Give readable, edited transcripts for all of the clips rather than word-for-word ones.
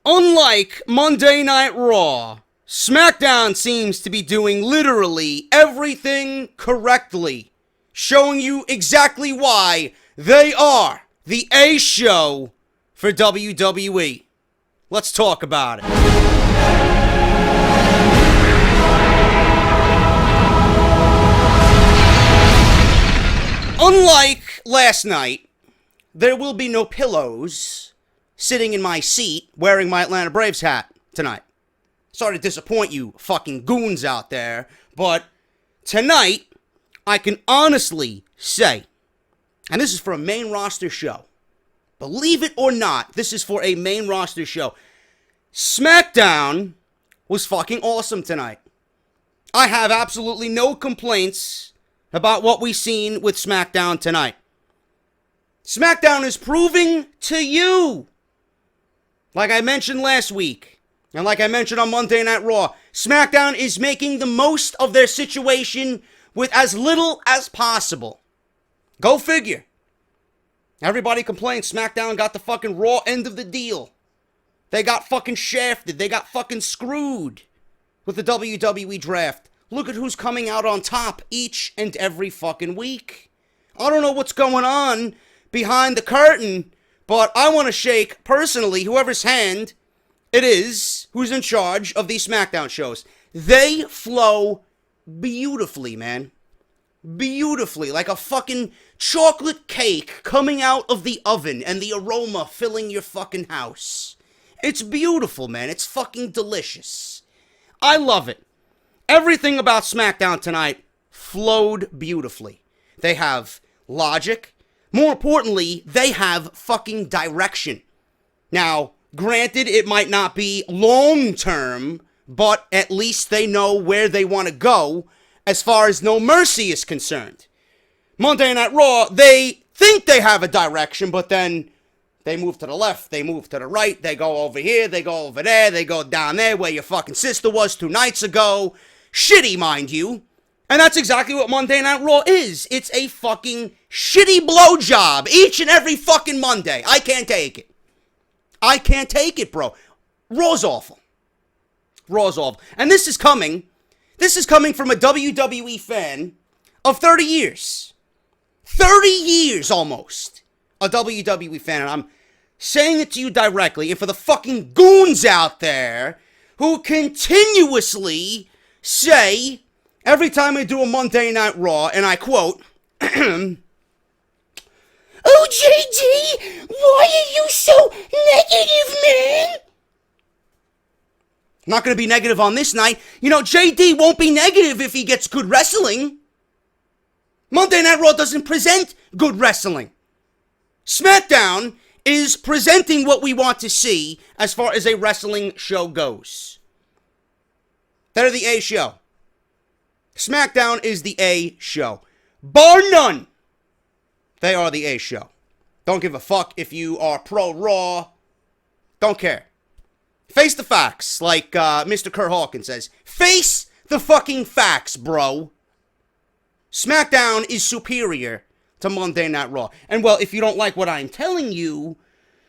Unlike Monday Night Raw, SmackDown seems to be doing literally everything correctly, showing you exactly why they are the A show for WWE. Let's talk about it. Unlike last night, there will be no pillows sitting in my seat wearing my Atlanta Braves hat tonight. Sorry to disappoint you fucking goons out there, but tonight, I can honestly say, and this is for a main roster show, believe it or not, this is for a main roster show, SmackDown was fucking awesome tonight. I have absolutely no complaints about what we've seen with SmackDown tonight. SmackDown is proving to you, like I mentioned last week, and like I mentioned on Monday Night Raw, SmackDown is making the most of their situation with as little as possible. Go figure. Everybody complains SmackDown got the fucking Raw end of the deal. They got fucking shafted. They got fucking screwed with the WWE draft. Look at who's coming out on top each and every fucking week. I don't know what's going on behind the curtain, but I want to shake, personally, whoever's hand it is who's in charge of these SmackDown shows. They flow beautifully, man. Beautifully. Like a fucking chocolate cake coming out of the oven and the aroma filling your fucking house. It's beautiful, man. It's fucking delicious. I love it. Everything about SmackDown tonight flowed beautifully. They have logic. More importantly, they have fucking direction. Now, granted, it might not be long-term, but at least they know where they want to go as far as No Mercy is concerned. Monday Night Raw, they think they have a direction, but then they move to the left, they move to the right, they go over here, they go over there, they go down there where your fucking sister was 2 nights ago. Shitty, mind you. And that's exactly what Monday Night Raw is. It's a fucking shitty blowjob each and every fucking Monday. I can't take it. I can't take it, bro. Raw's awful. Raw's awful. And this is coming from a WWE fan of 30 years. 30 years almost. A WWE fan. And I'm saying it to you directly. And for the fucking goons out there who continuously say, every time I do a Monday Night Raw, and I quote, "Oh, JD, why are you so negative, man?" I'm not going to be negative on this night. You know, JD won't be negative if he gets good wrestling. Monday Night Raw doesn't present good wrestling. SmackDown is presenting what we want to see as far as a wrestling show goes. They're the A show. SmackDown is the A show. Bar none, they are the A show. Don't give a fuck if you are pro-Raw. Don't care. Face the facts, like Mr. Kurt Hawkins says. Face the fucking facts, bro. SmackDown is superior to Monday Night Raw. And well, if you don't like what I'm telling you,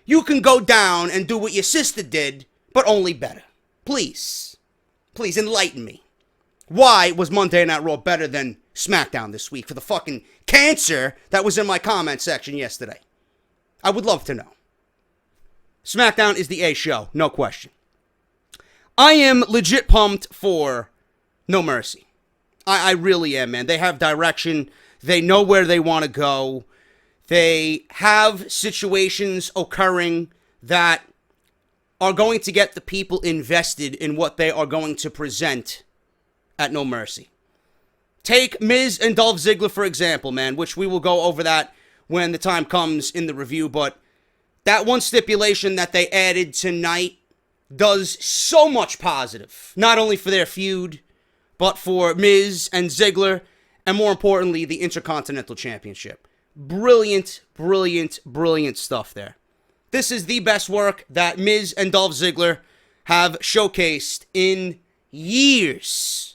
you can go down and do what your sister did, but only better. Please. Please enlighten me. Why was Monday Night Raw better than SmackDown this week for the fucking cancer that was in my comment section yesterday? I would love to know. SmackDown is the A show, no question. I am legit pumped for No Mercy. I really am, man. They have direction. They know where they want to go. They have situations occurring that are going to get the people invested in what they are going to present at No Mercy. Take Miz and Dolph Ziggler, for example, man, which we will go over that when the time comes in the review, but that one stipulation that they added tonight does so much positive, not only for their feud, but for Miz and Ziggler, and more importantly, the Intercontinental Championship. Brilliant, brilliant, brilliant stuff there. This is the best work that Miz and Dolph Ziggler have showcased in years.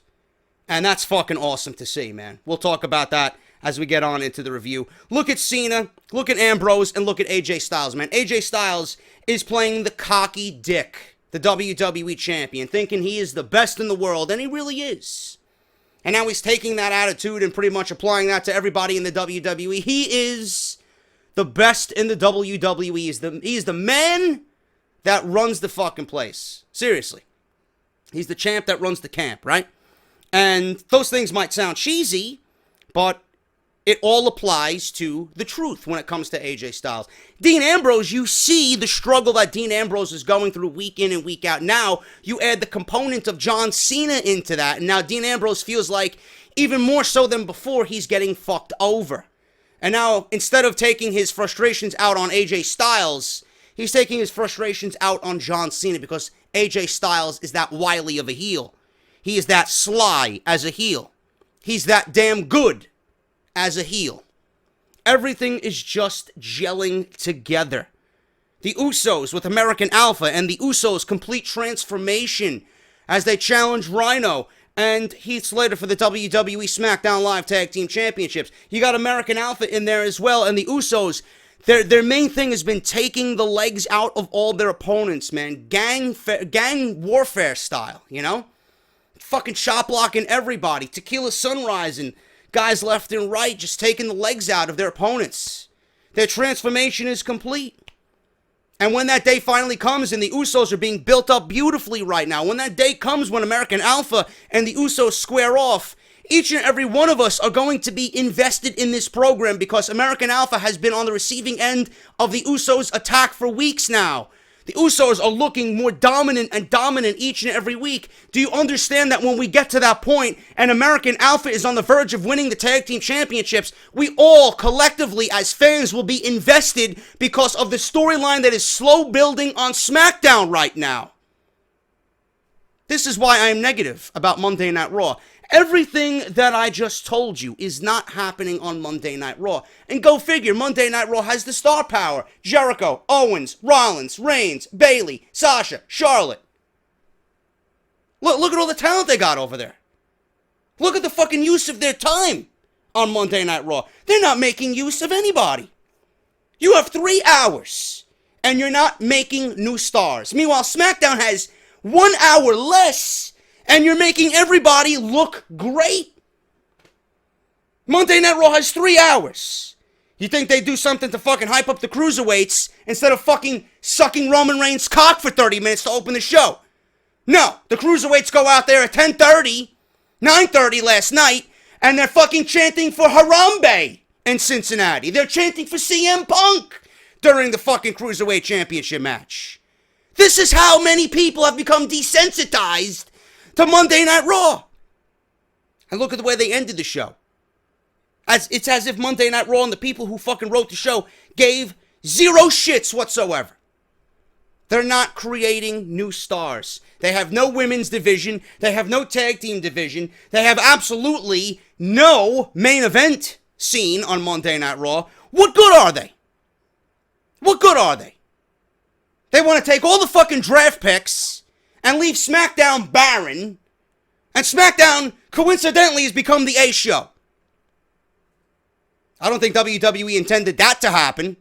And that's fucking awesome to see, man. We'll talk about that as we get on into the review. Look at Cena, look at Ambrose, and look at AJ Styles, man. AJ Styles is playing the cocky dick the WWE champion, thinking he is the best in the world, and he really is. And now he's taking that attitude and pretty much applying that to everybody in the WWE. He is the best in the WWE. He is the man that runs the fucking place. Seriously. He's the champ that runs the camp, right? And those things might sound cheesy, but it all applies to the truth when it comes to AJ Styles. Dean Ambrose, you see the struggle that Dean Ambrose is going through week in and week out. Now, you add the component of John Cena into that, and now Dean Ambrose feels like, even more so than before, he's getting fucked over. And now, instead of taking his frustrations out on AJ Styles, he's taking his frustrations out on John Cena, because AJ Styles is that wily of a heel. He is that sly as a heel. He's that damn good as a heel. Everything is just gelling together. The Usos with American Alpha and the Usos' complete transformation as they challenge Rhino and Heath Slater for the WWE Smackdown Live Tag Team Championships. You got American Alpha in there as well, and the Usos, their main thing has been taking the legs out of all their opponents, man. Gang warfare style, you know? Fucking shot blocking everybody. Tequila Sunrise and guys left and right just taking the legs out of their opponents. Their transformation is complete. And when that day finally comes, and the Usos are being built up beautifully right now, when that day comes when American Alpha and the Usos square off, each and every one of us are going to be invested in this program, because American Alpha has been on the receiving end of the Usos' attack for weeks now. The Usos are looking more dominant and dominant each and every week. Do you understand that when we get to that point and American Alpha is on the verge of winning the tag team championships, we all collectively as fans will be invested because of the storyline that is slow building on SmackDown right now? This is why I am negative about Monday Night Raw. Everything that I just told you is not happening on Monday Night Raw. And go figure, Monday Night Raw has the star power. Jericho, Owens, Rollins, Reigns, Bayley, Sasha, Charlotte. Look at all the talent they got over there. Look at the fucking use of their time on Monday Night Raw. They're not making use of anybody. You have 3 hours, and you're not making new stars. Meanwhile, SmackDown has 1 hour less, and you're making everybody look great. Monday Night Raw has 3 hours. You think they do something to fucking hype up the cruiserweights instead of fucking sucking Roman Reigns' cock for 30 minutes to open the show? No, the cruiserweights go out there at 10:30, 9:30 last night, and they're fucking chanting for Harambe in Cincinnati. They're chanting for CM Punk during the fucking Cruiserweight Championship match. This is how many people have become desensitized to Monday Night Raw. And look at the way they ended the show. It's as if Monday Night Raw and the people who fucking wrote the show gave zero shits whatsoever. They're not creating new stars. They have no women's division. They have no tag team division. They have absolutely no main event scene on Monday Night Raw. What good are they? What good are they? They want to take all the fucking draft picks and leave SmackDown barren, and SmackDown, coincidentally, has become the A show. I don't think WWE intended that to happen,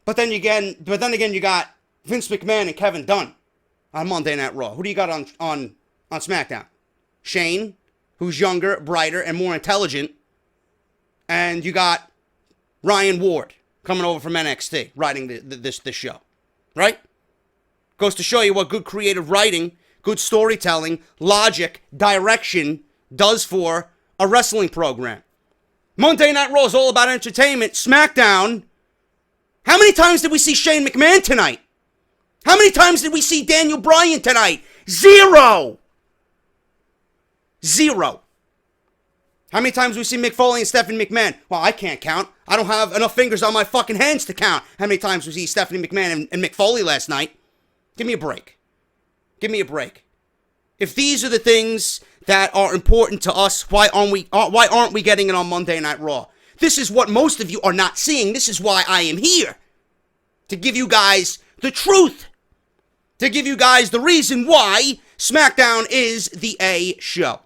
but then again, you got Vince McMahon and Kevin Dunn on Monday Night Raw. Who do you got on SmackDown? Shane, who's younger, brighter, and more intelligent, and you got Ryan Ward coming over from NXT, writing this show, right? Goes to show you what good creative writing, good storytelling, logic, direction does for a wrestling program. Monday Night Raw is all about entertainment. SmackDown, how many times did we see Shane McMahon tonight? How many times did we see Daniel Bryan tonight? Zero. How many times did we see Mick Foley and Stephanie McMahon? Well, I can't count. I don't have enough fingers on my fucking hands to count how many times we see Stephanie McMahon and Mick Foley last night. Give me a break. Give me a break. If these are the things that are important to us, why aren't we getting it on Monday Night Raw? This is what most of you are not seeing. This is why I am here. To give you guys the truth. To give you guys the reason why SmackDown is the A show.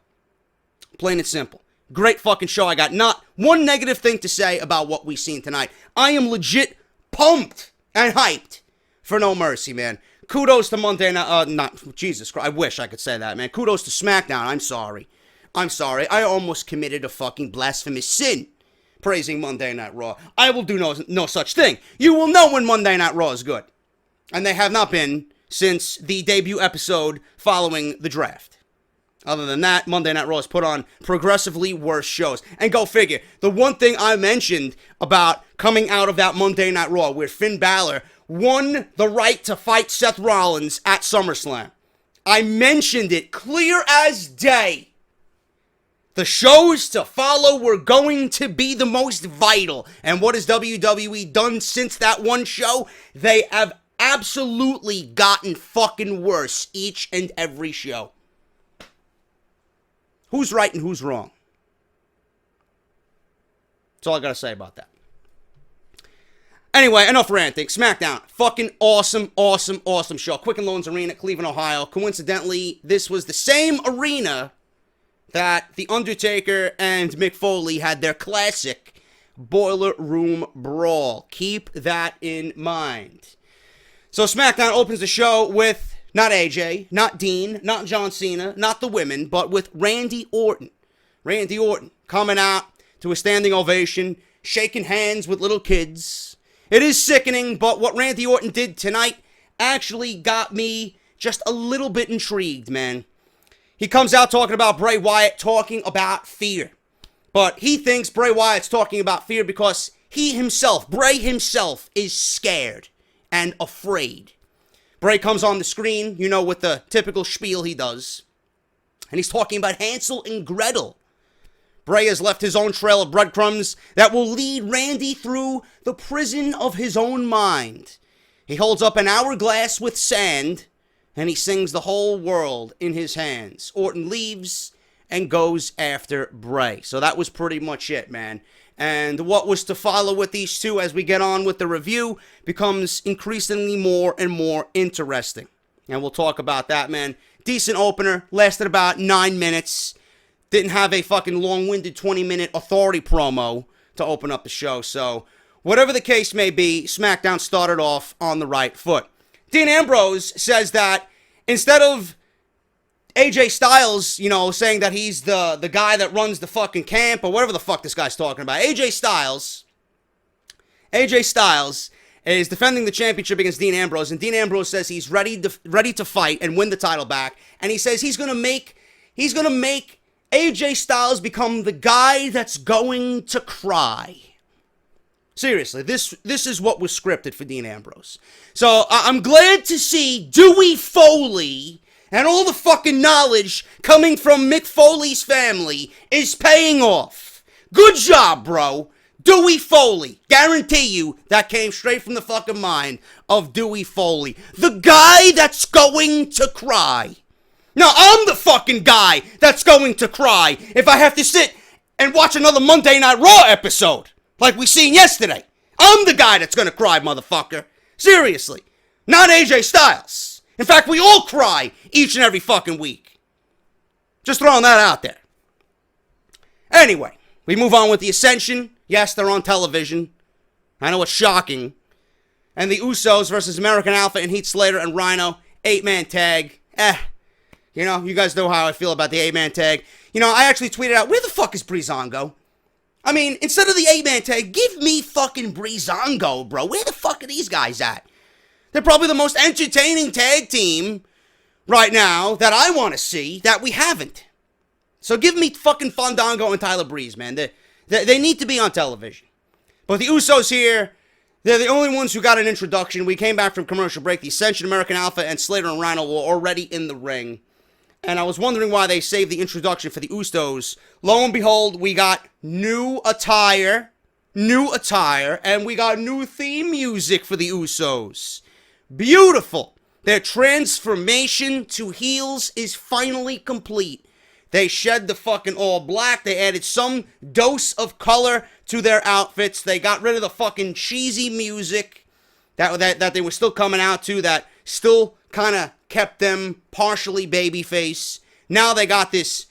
Plain and simple. Great fucking show. I got not one negative thing to say about what we've seen tonight. I am legit pumped and hyped for No Mercy, man. kudos to Monday Night, not, Jesus Christ, I wish I could say that, man. Kudos to SmackDown, I'm sorry. I almost committed a fucking blasphemous sin praising Monday Night Raw. I will do no such thing. You will know when Monday Night Raw is good. And they have not been since the debut episode following the draft. Other than that, Monday Night Raw has put on progressively worse shows. And go figure, the one thing I mentioned about coming out of that Monday Night Raw where Finn Balor won the right to fight Seth Rollins at SummerSlam. I mentioned it clear as day. The shows to follow were going to be the most vital. And what has WWE done since that one show? They have absolutely gotten fucking worse each and every show. Who's right and who's wrong? That's all I gotta say about that. Anyway, enough ranting. SmackDown. Fucking awesome show. Quicken Loans Arena, Cleveland, Ohio. Coincidentally, this was the same arena that The Undertaker and Mick Foley had their classic Boiler Room Brawl. Keep that in mind. So SmackDown opens the show with not AJ, not Dean, not John Cena, not the women, but with Randy Orton. Randy Orton coming out to a standing ovation, shaking hands with little kids. It is sickening, but what Randy Orton did tonight actually got me just a little bit intrigued, man. He comes out talking about Bray Wyatt, talking about fear. But he thinks Bray Wyatt's talking about fear because Bray himself, is scared and afraid. Bray comes on the screen, with the typical spiel he does. And he's talking about Hansel and Gretel. Bray has left his own trail of breadcrumbs that will lead Randy through the prison of his own mind. He holds up an hourglass with sand, and he sings the whole world in his hands. Orton leaves and goes after Bray. So that was pretty much it, man. And what was to follow with these two as we get on with the review becomes increasingly more and more interesting. And we'll talk about that, man. Decent opener, lasted about 9 minutes. Didn't have a fucking long-winded 20-minute authority promo to open up the show. So whatever the case may be, SmackDown started off on the right foot. Dean Ambrose says that instead of AJ Styles, saying that he's the guy that runs the fucking camp or whatever the fuck this guy's talking about, AJ Styles is defending the championship against Dean Ambrose, and Dean Ambrose says he's ready to fight and win the title back, and he says he's gonna make AJ Styles become the guy that's going to cry. Seriously, this is what was scripted for Dean Ambrose. So I'm glad to see Dewey Foley and all the fucking knowledge coming from Mick Foley's family is paying off. Good job, bro. Dewey Foley. Guarantee you that came straight from the fucking mind of Dewey Foley. The guy that's going to cry. Now, I'm the fucking guy that's going to cry if I have to sit and watch another Monday Night Raw episode like we seen yesterday. I'm the guy that's gonna cry, motherfucker. Seriously. Not AJ Styles. In fact, we all cry each and every fucking week. Just throwing that out there. Anyway, we move on with the Ascension. Yes, they're on television. I know it's shocking. And the Usos versus American Alpha and Heath Slater and Rhino. 8-man tag. You guys know how I feel about the 8-man tag. I actually tweeted out, where the fuck is Breezango? I mean, instead of the 8-man tag, give me fucking Breezango, bro. Where the fuck are these guys at? They're probably the most entertaining tag team right now that I want to see that we haven't. So give me fucking Fandango and Tyler Breeze, man. They need to be on television. But the Usos here, they're the only ones who got an introduction. We came back from commercial break. The Ascension, American Alpha, and Slater and Rhino were already in the ring. And I was wondering why they saved the introduction for the Usos. Lo and behold, we got new attire, and we got new theme music for the Usos. Beautiful. Their transformation to heels is finally complete. They shed the fucking all black. They added some dose of color to their outfits. They got rid of the fucking cheesy music that they were still coming out to, that still kind of kept them partially babyface. Now they got this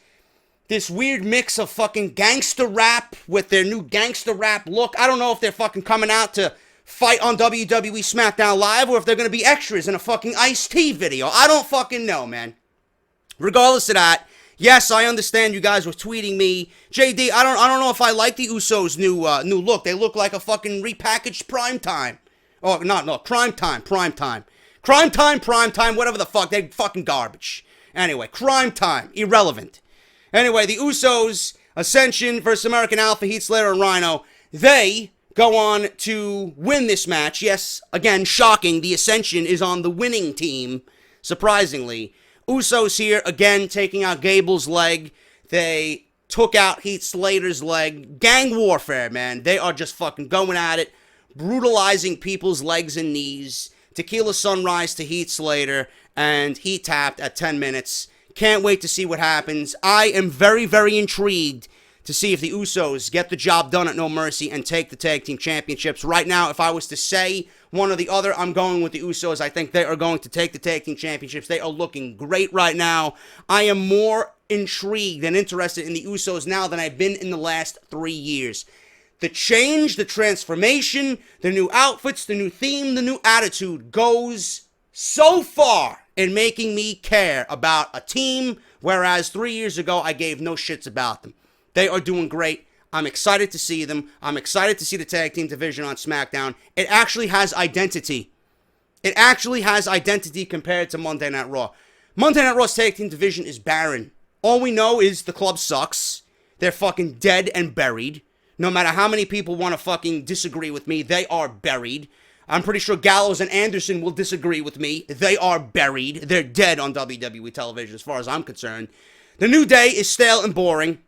weird mix of fucking gangster rap with their new gangster rap look. I don't know if they're fucking coming out to fight on WWE Smackdown Live or if they're going to be extras in a fucking Ice-T video. I don't fucking know, man. Regardless of that, yes, I understand you guys were tweeting me, JD, I don't know if I like the Usos' new look. They look like a fucking repackaged Primetime. Oh, no, Crime Time, whatever the fuck. They're fucking garbage. Anyway, Crime Time, irrelevant. Anyway, the Usos, Ascension versus American Alpha, Heath Slater and Rhino, they go on to win this match. Yes, again, shocking, the Ascension is on the winning team, surprisingly. Usos here, again, taking out Gable's leg. They took out Heath Slater's leg. Gang warfare, man. They are just fucking going at it, brutalizing people's legs and knees. Tequila Sunrise to Heath Slater, and he tapped at 10 minutes. Can't wait to see what happens. I am very, very intrigued to see if the Usos get the job done at No Mercy and take the tag team championships. Right now, if I was to say one or the other, I'm going with the Usos. I think they are going to take the tag team championships. They are looking great right now. I am more intrigued and interested in the Usos now than I've been in the last 3 years. The change, the transformation, the new outfits, the new theme, the new attitude goes so far in making me care about a team, whereas 3 years ago I gave no shits about them. They are doing great. I'm excited to see them. I'm excited to see the tag team division on SmackDown. It actually has identity. It actually has identity compared to Monday Night Raw. Monday Night Raw's tag team division is barren. All we know is the club sucks. They're fucking dead and buried. No matter how many people want to fucking disagree with me, they are buried. I'm pretty sure Gallows and Anderson will disagree with me. They are buried. They're dead on WWE television as far as I'm concerned. The New Day is stale and boring.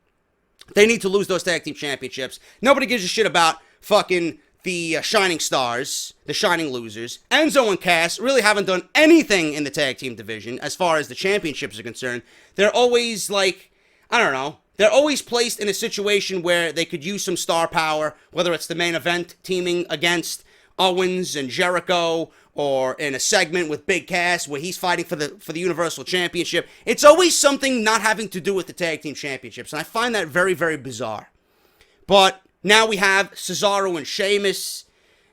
They need to lose those tag team championships. Nobody gives a shit about fucking the Shining Stars, the Shining Losers. Enzo and Cass really haven't done anything in the tag team division as far as the championships are concerned. They're always like, I don't know. They're always placed in a situation where they could use some star power, whether it's the main event teaming against Owens and Jericho, or in a segment with Big Cass where he's fighting for the Universal Championship. It's always something not having to do with the tag team championships, and I find that very, very bizarre. But now we have Cesaro and Sheamus.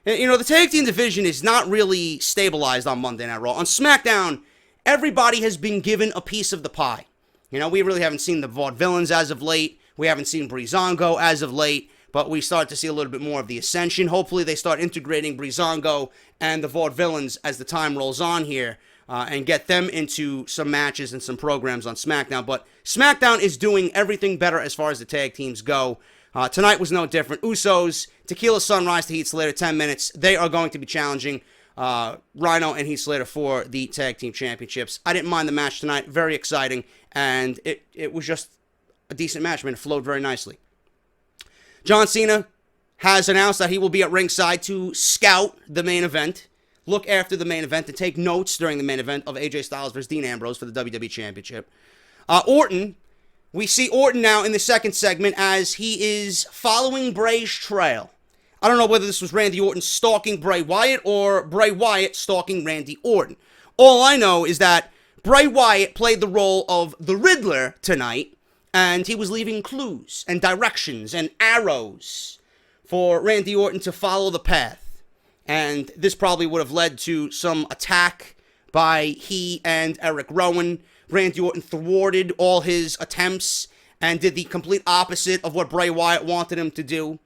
You know, the tag team division is not really stabilized on Monday Night Raw. On SmackDown, everybody has been given a piece of the pie. You know, we really haven't seen the Vaudevillains as of late. We haven't seen Breezango as of late. But we start to see a little bit more of the Ascension. Hopefully they start integrating Breezango and the Vaudevillains as the time rolls on here. And get them into some matches and some programs on SmackDown. But SmackDown is doing everything better as far as the tag teams go. Tonight was no different. Usos, Tequila Sunrise to Heath Slater, 10 minutes. They are going to be challenging Rhino and Heath Slater for the tag team championships. I didn't mind the match tonight. Very exciting. And it was just a decent match. I mean, it flowed very nicely. John Cena has announced that he will be at ringside to scout the main event, look after the main event, and take notes during the main event of AJ Styles versus Dean Ambrose for the WWE Championship. Orton, we see Orton now in the second segment as he is following Bray's trail. I don't know whether this was Randy Orton stalking Bray Wyatt or Bray Wyatt stalking Randy Orton. All I know is that Bray Wyatt played the role of the Riddler tonight, and he was leaving clues and directions and arrows for Randy Orton to follow the path. And this probably would have led to some attack by he and Eric Rowan. Randy Orton thwarted all his attempts and did the complete opposite of what Bray Wyatt wanted him to do.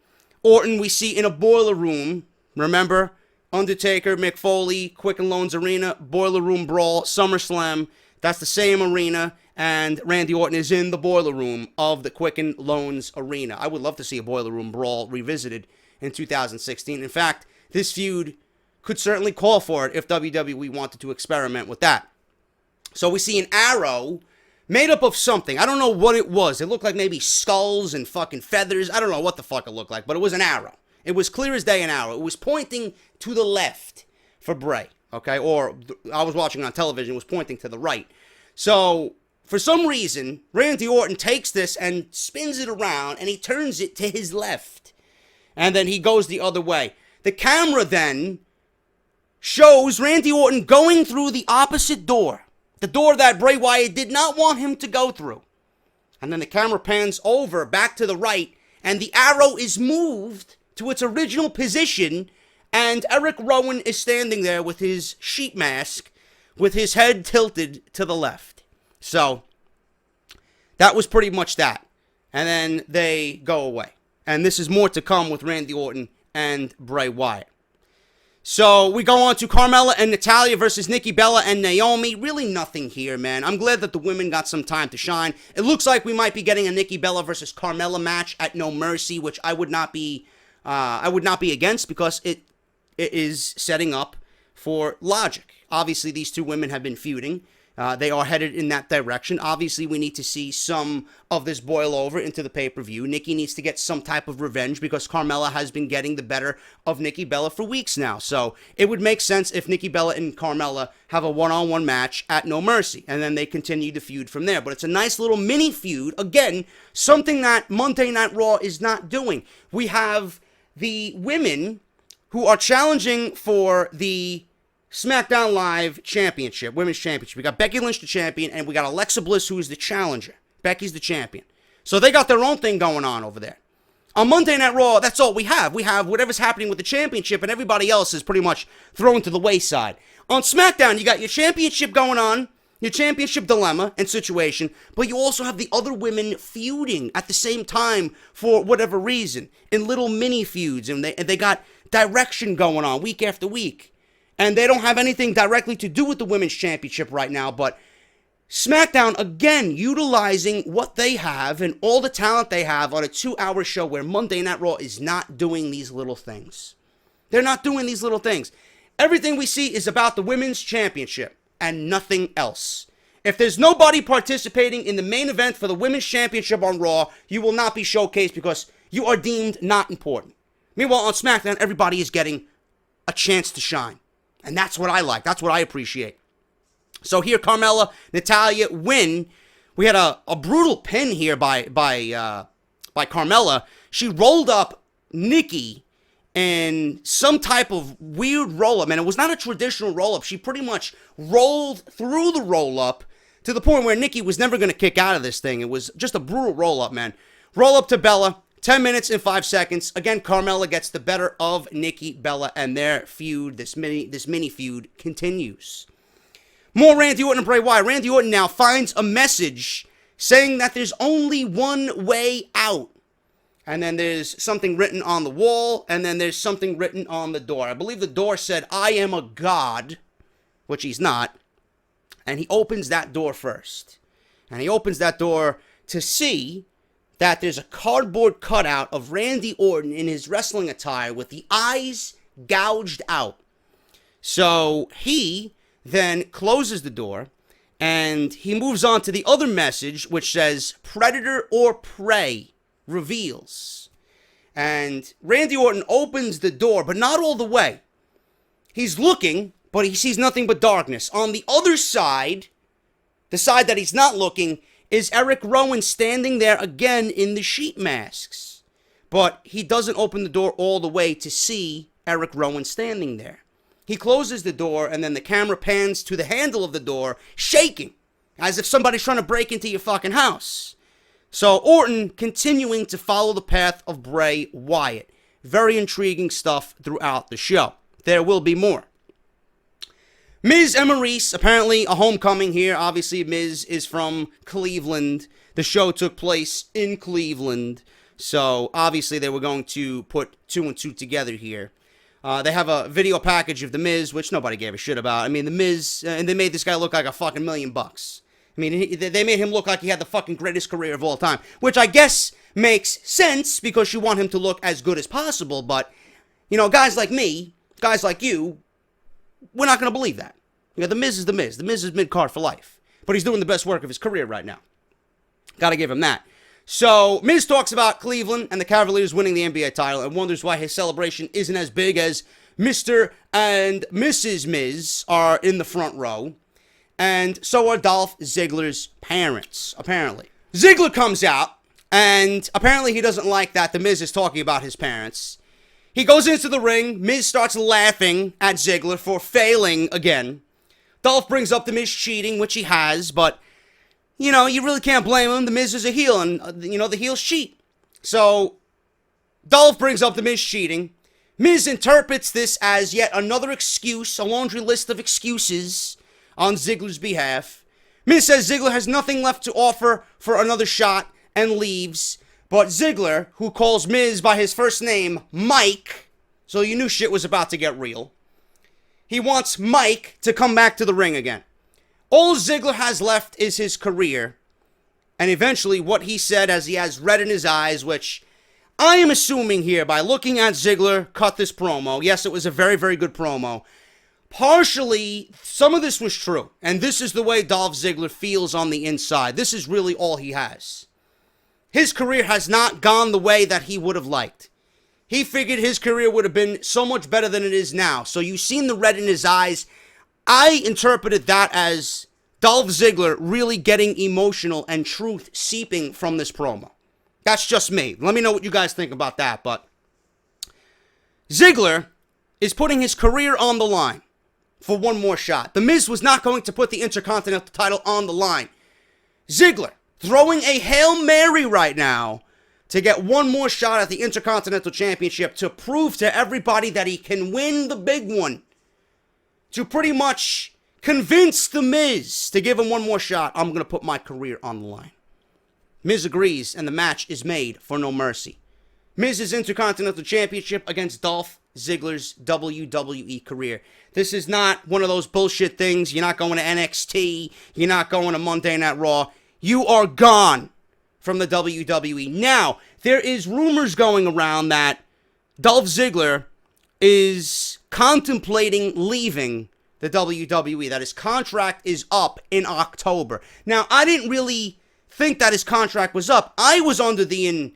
Orton we see in a boiler room. Remember? Undertaker, Mick Foley, Quicken Loans Arena, Boiler Room Brawl, SummerSlam. That's the same arena. And Randy Orton is in the boiler room of the Quicken Loans Arena. I would love to see a boiler room brawl revisited in 2016. In fact, this feud could certainly call for it if WWE wanted to experiment with that. So we see an arrow made up of something. I don't know what it was. It looked like maybe skulls and fucking feathers. I don't know what the fuck it looked like, but it was an arrow. It was clear as day an arrow. It was pointing to the left for Bray, okay? Or I was watching on television. It was pointing to the right. So for some reason, Randy Orton takes this and spins it around, and he turns it to his left. And then he goes the other way. The camera then shows Randy Orton going through the opposite door. The door that Bray Wyatt did not want him to go through. And then the camera pans over back to the right, and the arrow is moved to its original position And Eric Rowan is standing there with his sheet mask, with his head tilted to the left. So, that was pretty much that. And then they go away. And this is more to come with Randy Orton and Bray Wyatt. So, we go on to Carmella and Natalya versus Nikki Bella and Naomi. Really nothing here, man. I'm glad that the women got some time to shine. It looks like we might be getting a Nikki Bella versus Carmella match at No Mercy, which I would not be against, because it is setting up for logic. Obviously, these two women have been feuding. They are headed in that direction. Obviously, we need to see some of this boil over into the pay-per-view. Nikki needs to get some type of revenge because Carmella has been getting the better of Nikki Bella for weeks now. So it would make sense if Nikki Bella and Carmella have a one-on-one match at No Mercy, and then they continue the feud from there. But it's a nice little mini feud. Again, something that Monday Night Raw is not doing. We have the women who are challenging for the SmackDown Live Championship, Women's Championship. We got Becky Lynch, the champion, and we got Alexa Bliss, who is the challenger. Becky's the champion. So they got their own thing going on over there. On Monday Night Raw, that's all we have. We have whatever's happening with the championship, and everybody else is pretty much thrown to the wayside. On SmackDown, you got your championship going on, your championship dilemma and situation, but you also have the other women feuding at the same time for whatever reason, in little mini feuds, and they got direction going on week after week. And they don't have anything directly to do with the Women's Championship right now, but SmackDown, again, utilizing what they have and all the talent they have on a 2-hour show where Monday Night Raw is not doing these little things. They're not doing these little things. Everything we see is about the Women's Championship and nothing else. If there's nobody participating in the main event for the Women's Championship on Raw, you will not be showcased because you are deemed not important. Meanwhile, on SmackDown, everybody is getting a chance to shine. And that's what I like. That's what I appreciate. So here, Carmella, Natalya win. We had a brutal pin here by Carmella. She rolled up Nikki in some type of weird roll-up. Man, it was not a traditional roll-up. She pretty much rolled through the roll-up to the point where Nikki was never going to kick out of this thing. It was just a brutal roll-up, man. Roll-up to Bella. 10 minutes and 5 seconds. Again, Carmella gets the better of Nikki Bella, and their feud, this mini feud, continues. More Randy Orton and Bray Wyatt. Randy Orton now finds a message saying that there's only one way out. And then there's something written on the wall, and then there's something written on the door. I believe the door said, "I am a god," which he's not. And he opens that door first. And he opens that door to see that there's a cardboard cutout of Randy Orton in his wrestling attire with the eyes gouged out. So he then closes the door and he moves on to the other message, which says "Predator or Prey reveals." And Randy Orton opens the door, but not all the way. He's looking, but he sees nothing but darkness. On the other side, the side that he's not looking, is Eric Rowan standing there again in the sheet masks. But he doesn't open the door all the way to see Eric Rowan standing there. He closes the door, and then the camera pans to the handle of the door, shaking, as if somebody's trying to break into your fucking house. So Orton continuing to follow the path of Bray Wyatt. Very intriguing stuff throughout the show. There will be more. Miz and Maurice, apparently a homecoming here. Obviously, Miz is from Cleveland. The show took place in Cleveland. So, obviously, they were going to put 2 and 2 together here. They have a video package of The Miz, which nobody gave a shit about. I mean, The Miz, and they made this guy look like a fucking $1 million. I mean, they made him look like he had the fucking greatest career of all time. Which I guess makes sense, because you want him to look as good as possible. But, you know, guys like me, guys like you, we're not going to believe that. You know, The Miz is The Miz. The Miz is mid-card for life. But he's doing the best work of his career right now. Gotta give him that. So, Miz talks about Cleveland and the Cavaliers winning the NBA title and wonders why his celebration isn't as big as Mr. and Mrs. Miz are in the front row. And so are Dolph Ziggler's parents, apparently. Ziggler comes out, and apparently he doesn't like that The Miz is talking about his parents. He goes into the ring. Miz starts laughing at Ziggler for failing again. Dolph brings up The Miz cheating, which he has, but, you know, you really can't blame him. The Miz is a heel, and, you know, the heels cheat. So, Dolph brings up The Miz cheating. Miz interprets this as yet another excuse, a laundry list of excuses on Ziggler's behalf. Miz says Ziggler has nothing left to offer for another shot and leaves. But Ziggler, who calls Miz by his first name, Mike, so you knew shit was about to get real, he wants Mike to come back to the ring again. All Ziggler has left is his career, and eventually what he said as he has red in his eyes, which I am assuming here by looking at Ziggler cut this promo. Yes, it was a very, very good promo. Partially, some of this was true, and this is the way Dolph Ziggler feels on the inside. This is really all he has. His career has not gone the way that he would have liked. He figured his career would have been so much better than it is now. So you've seen the red in his eyes. I interpreted that as Dolph Ziggler really getting emotional and truth seeping from this promo. That's just me. Let me know what you guys think about that. But Ziggler is putting his career on the line for one more shot. The Miz was not going to put the Intercontinental title on the line. Ziggler throwing a Hail Mary right now to get one more shot at the Intercontinental Championship to prove to everybody that he can win the big one. To pretty much convince The Miz to give him one more shot. I'm going to put my career on the line. Miz agrees, and the match is made for No Mercy. Miz's Intercontinental Championship against Dolph Ziggler's WWE career. This is not one of those bullshit things. You're not going to NXT. You're not going to Monday Night Raw. You are gone from the WWE. Now, there is rumors going around that Dolph Ziggler is contemplating leaving the WWE, that his contract is up in October. Now, I didn't really think that his contract was up. I was under the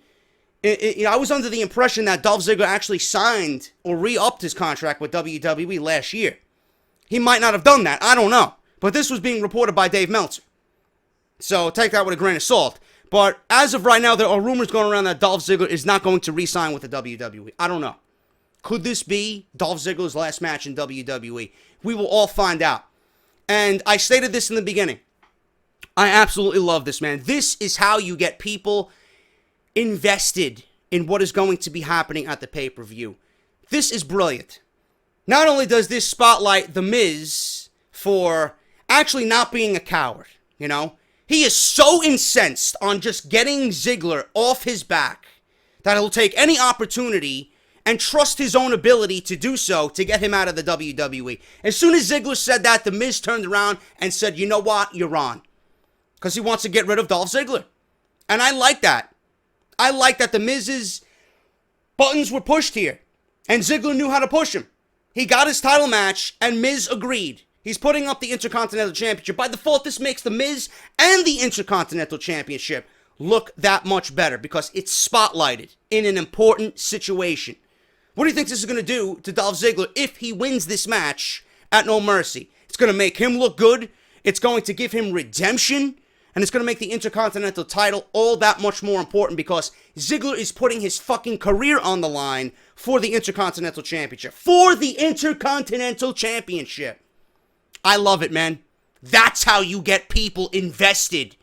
impression that Dolph Ziggler actually signed or re-upped his contract with WWE last year. He might not have done that. I don't know. But this was being reported by Dave Meltzer. So take that with a grain of salt. But as of right now, there are rumors going around that Dolph Ziggler is not going to re-sign with the WWE. I don't know. Could this be Dolph Ziggler's last match in WWE? We will all find out. And I stated this in the beginning. I absolutely love this, man. This is how you get people invested in what is going to be happening at the pay-per-view. This is brilliant. Not only does this spotlight The Miz for actually not being a coward, you know? He is so incensed on just getting Ziggler off his back that he'll take any opportunity and trust his own ability to do so to get him out of the WWE. As soon as Ziggler said that, The Miz turned around and said, you know what, you're on. Because he wants to get rid of Dolph Ziggler. And I like that. I like that The Miz's buttons were pushed here. And Ziggler knew how to push him. He got his title match, and Miz agreed. He's putting up the Intercontinental Championship. By default, this makes The Miz and the Intercontinental Championship look that much better because it's spotlighted in an important situation. What do you think this is going to do to Dolph Ziggler if he wins this match at No Mercy? It's going to make him look good. It's going to give him redemption. And it's going to make the Intercontinental title all that much more important because Ziggler is putting his fucking career on the line for the Intercontinental Championship. For the Intercontinental Championship. I love it, man. That's how you get people invested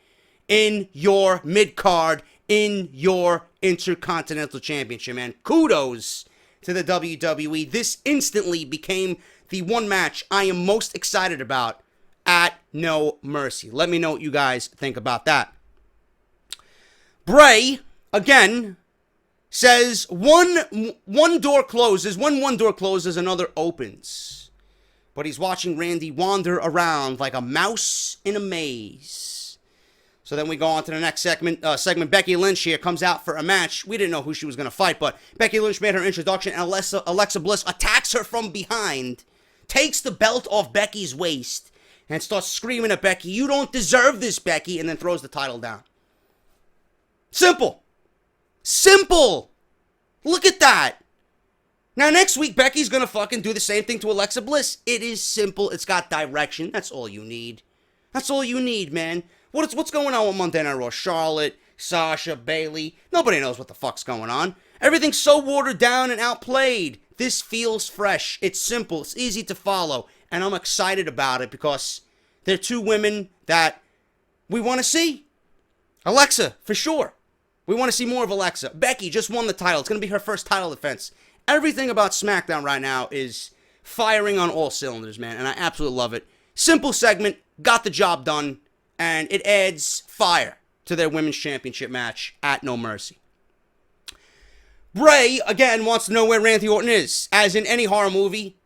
in your mid-card, in your Intercontinental Championship, man. Kudos to the WWE. This instantly became the one match I am most excited about at No Mercy. Let me know what you guys think about that. Bray, again, says one door closes. When one door closes, another opens. But he's watching Randy wander around like a mouse in a maze. So then we go on to the next segment. Becky Lynch here comes out for a match. We didn't know who she was going to fight, but Becky Lynch made her introduction, and Alexa Bliss attacks her from behind, takes the belt off Becky's waist, and starts screaming at Becky, "You don't deserve this, Becky," and then throws the title down. Simple. Simple. Look at that. Now, next week, Becky's going to fucking do the same thing to Alexa Bliss. It is simple. It's got direction. That's all you need. That's all you need, man. What's going on with Monday Night Raw? Charlotte, Sasha, Bayley. Nobody knows what the fuck's going on. Everything's so watered down and outplayed. This feels fresh. It's simple. It's easy to follow. And I'm excited about it because they're two women that we want to see. Alexa, for sure. We want to see more of Alexa. Becky just won the title. It's going to be her first title defense Everything about SmackDown right now is firing on all cylinders, man, and I absolutely love it. Simple segment, got the job done, and it adds fire to their Women's Championship match at No Mercy. Bray, again, wants to know where Randy Orton is. As in any horror movie,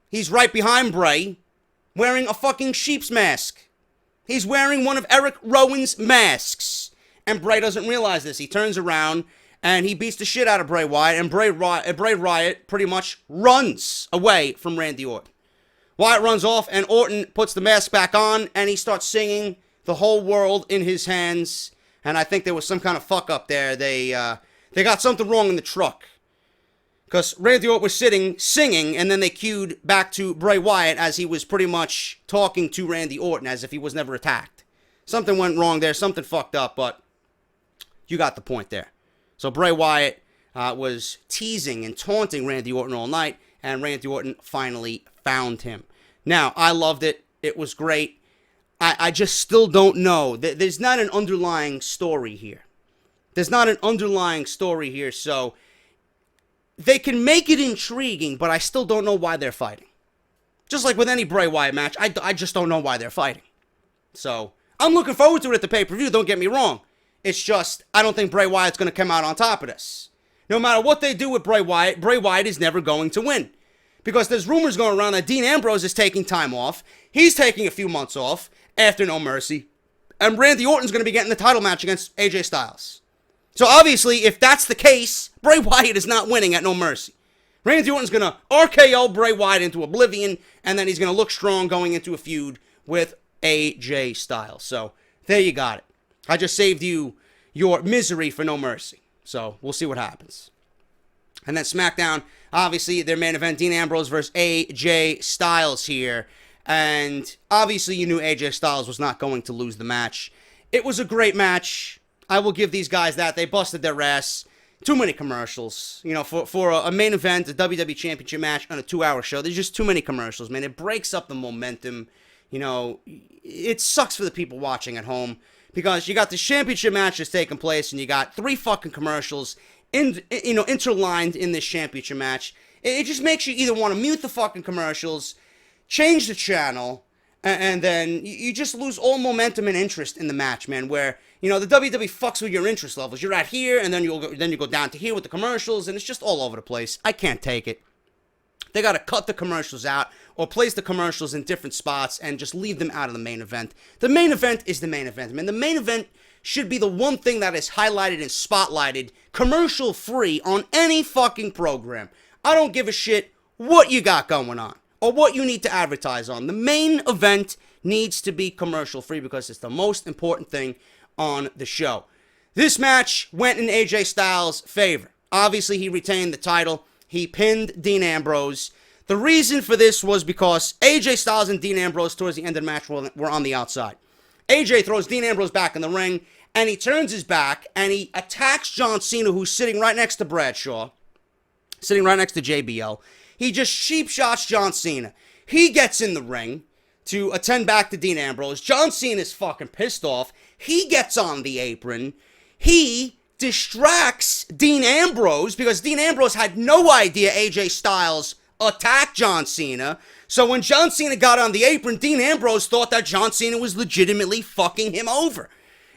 he's right behind Bray, wearing a fucking sheep's mask. He's wearing one of Eric Rowan's masks. And Bray doesn't realize this. He turns around and he beats the shit out of Bray Wyatt. And Bray Wyatt pretty much runs away from Randy Orton. Wyatt runs off and Orton puts the mask back on. And he starts singing "The Whole World in His Hands." And I think there was some kind of fuck up there. They got something wrong in the truck. Because Randy Orton was singing, and then they cued back to Bray Wyatt as he was pretty much talking to Randy Orton as if he was never attacked. Something went wrong there, something fucked up, but you got the point there. So Bray Wyatt was teasing and taunting Randy Orton all night, and Randy Orton finally found him. Now, I loved it. It was great. I just still don't know. There's not an underlying story here. So they can make it intriguing, but I still don't know why they're fighting. Just like with any Bray Wyatt match, I just don't know why they're fighting. So, I'm looking forward to it at the pay-per-view, don't get me wrong. It's just, I don't think Bray Wyatt's going to come out on top of this. No matter what they do with Bray Wyatt is never going to win. Because there's rumors going around that Dean Ambrose is taking time off. He's taking a few months off after No Mercy. And Randy Orton's going to be getting the title match against AJ Styles. So obviously, if that's the case, Bray Wyatt is not winning at No Mercy. Randy Orton's going to RKO Bray Wyatt into oblivion, and then he's going to look strong going into a feud with AJ Styles. So, there you got it. I just saved you your misery for No Mercy. So, we'll see what happens. And then SmackDown, obviously, their main event, Dean Ambrose versus AJ Styles here. And obviously, you knew AJ Styles was not going to lose the match. It was a great match. I will give these guys that. They busted their ass. Too many commercials. You know, for a main event, a WWE Championship match on a 2-hour show, there's just too many commercials, man. It breaks up the momentum. You know, it sucks for the people watching at home because you got the championship match that's taking place and you got 3 fucking commercials interlined in this championship match. It just makes you either want to mute the fucking commercials, change the channel, and then you just lose all momentum and interest in the match, man, where, you know, the WWE fucks with your interest levels. You're at here, and then you go down to here with the commercials, and it's just all over the place. I can't take it. They got to cut the commercials out or place the commercials in different spots and just leave them out of the main event. The main event is the main event, man. The main event should be the one thing that is highlighted and spotlighted commercial-free on any fucking program. I don't give a shit what you got going on or what you need to advertise on. The main event needs to be commercial-free because it's the most important thing on the show. This match went in AJ Styles' favor. Obviously, he retained the title. He pinned Dean Ambrose. The reason for this was because AJ Styles and Dean Ambrose towards the end of the match were on the outside. AJ throws Dean Ambrose back in the ring, and he turns his back, and he attacks John Cena, who's sitting right next to Bradshaw, sitting right next to JBL. He just sheep shots John Cena. He gets in the ring to attend back to Dean Ambrose. John Cena's fucking pissed off. He gets on the apron. He distracts Dean Ambrose because Dean Ambrose had no idea AJ Styles attacked John Cena. So when John Cena got on the apron, Dean Ambrose thought that John Cena was legitimately fucking him over.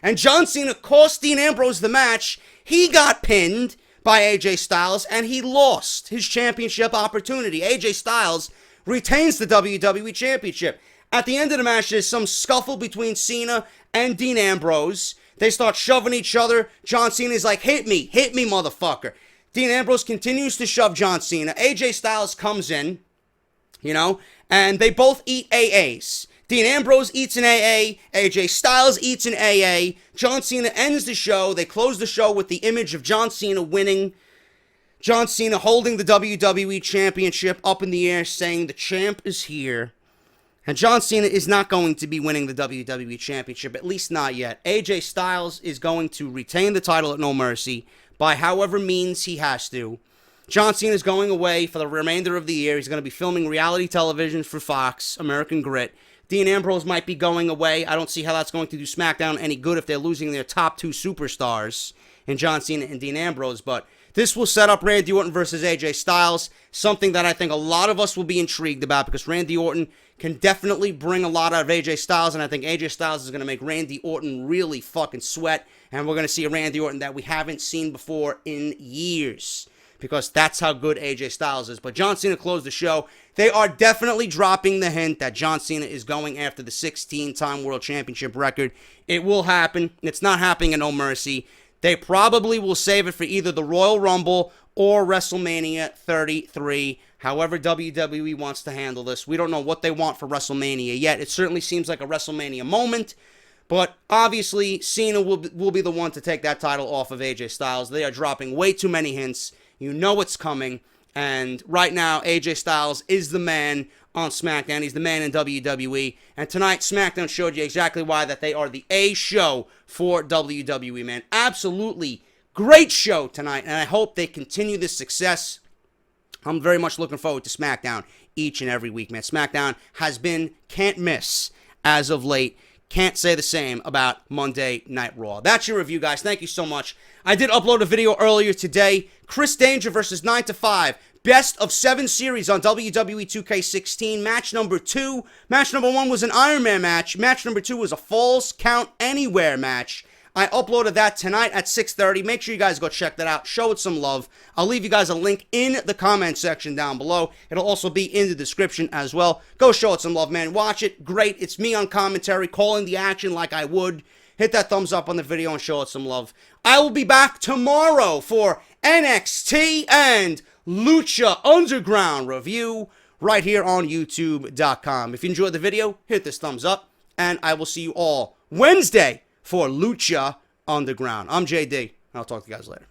And John Cena cost Dean Ambrose the match. He got pinned by AJ Styles and he lost his championship opportunity. AJ Styles retains the WWE Championship. At the end of the match, there's some scuffle between Cena and Dean Ambrose. They start shoving each other. John Cena's like, hit me, motherfucker. Dean Ambrose continues to shove John Cena. AJ Styles comes in, you know, and they both eat AAs. Dean Ambrose eats an AA. AJ Styles eats an AA. John Cena ends the show. They close the show with the image of John Cena winning. John Cena holding the WWE Championship up in the air, saying the champ is here. And John Cena is not going to be winning the WWE Championship, at least not yet. AJ Styles is going to retain the title at No Mercy by however means he has to. John Cena is going away for the remainder of the year. He's going to be filming reality television for Fox, American Grit. Dean Ambrose might be going away. I don't see how that's going to do SmackDown any good if they're losing their top 2 superstars in John Cena and Dean Ambrose, but This will set up Randy Orton versus AJ Styles, something that I think a lot of us will be intrigued about because Randy Orton can definitely bring a lot out of AJ Styles, and I think AJ Styles is going to make Randy Orton really fucking sweat, and we're going to see a Randy Orton that we haven't seen before in years because that's how good AJ Styles is. But John Cena closed the show. They are definitely dropping the hint that John Cena is going after the 16-time World Championship record. It will happen. It's not happening at No Mercy. They probably will save it for either the Royal Rumble or WrestleMania 33. However WWE wants to handle this. We don't know what they want for WrestleMania yet. It certainly seems like a WrestleMania moment. But obviously, Cena will be the one to take that title off of AJ Styles. They are dropping way too many hints. You know it's coming. And right now, AJ Styles is the man on SmackDown. He's the man in WWE. And tonight, SmackDown showed you exactly why that they are the A show for WWE, man. Absolutely great show tonight. And I hope they continue this success. I'm very much looking forward to SmackDown each and every week, man. SmackDown has been can't miss as of late. Can't say the same about Monday Night Raw. That's your review, guys. Thank you so much. I did upload a video earlier today. Chris Danger versus 9 to 5. Best of 7 series on WWE 2K16. Match number 2. Match number 1 was an Iron Man match. Match number 2 was a Falls Count Anywhere match. I uploaded that tonight at 6:30. Make sure you guys go check that out. Show it some love. I'll leave you guys a link in the comment section down below. It'll also be in the description as well. Go show it some love, man. Watch it. Great. It's me on commentary, calling the action like I would. Hit that thumbs up on the video and show it some love. I will be back tomorrow for NXT and Lucha Underground review right here on YouTube.com. If you enjoyed the video, hit this thumbs up. And I will see you all Wednesday for Lucha Underground. I'm JD, and I'll talk to you guys later.